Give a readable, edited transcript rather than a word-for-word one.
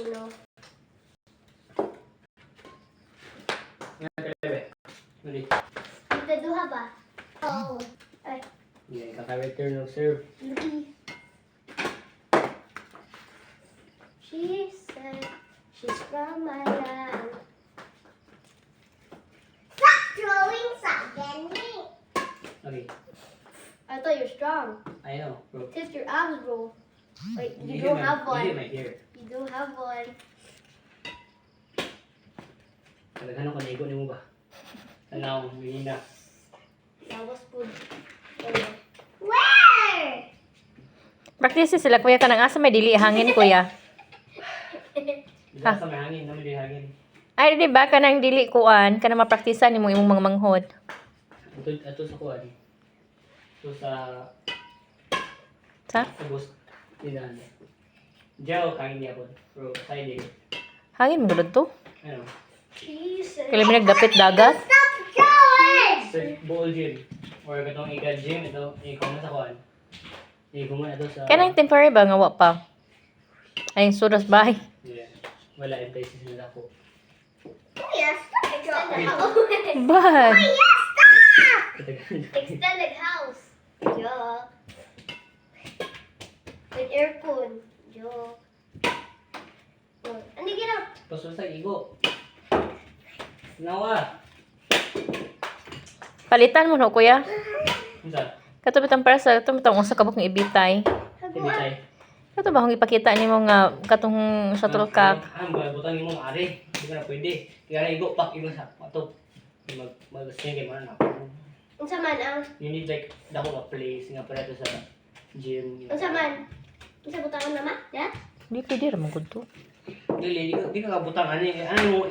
no. Mali. Ito duha ba? Oo. Ay, Yan, kaka-return of serve. Lucky. She said she's from my land. Stop throwing something. Okay. I thought you're strong. I know, bro. Test your abs, bro. Wait, you hit don't my- have You hit one. my ear. You don't have one. Talagang ko naigo ni mo ba? Tanaw, hindi na. That was good. Where? Practice sila kuya kanang asa may dili hangin kuya. Dila sa may hangin, naman di hangin. Ay di ba kanang dili kuan kanang mapraktisan nimo imong mga manghod. Ito sa kuwan. Ito sa Sa bus. Tindahan. Diyaw, kain niya po. Bro, side din. hangin mo gud to. Ano? She said. Kailan mi nagdapit dagat? Stop going! Sir, buol gym. Or katong ika-gym, ito, ikaw na sa kuwan. Ikaw mo na ito sa... Kanang temporary ba nga wa pa? Ay suras bahay. Yeah. Wala, yung places nila ako. Oh, yes, stop. Extended house. Bad. Yes, stop! Katagal. Extended house. Joke. With aircon. Joke. Oh, Andy, get up. Pasok sa igo. Nawa. Palitan mo no kuya. Unsa? Kato bitang para sa kato bitang usa ka bukong ibitay. Hindi tayo. Kato ba kung ipakita nimo nga katong shuttlecock? Butang mo ari. Hindi ka na pwede. Kaya na igo, pak, igo sa pato. Mag-sing kayo man ako. Unsa man ang? You need like, dako ka place nga para ito sa gym. Unsa man? Unsa butangan na ma? Yeah? Di pwede ra man gud to. Dili, di ka kabutang. Ano mo,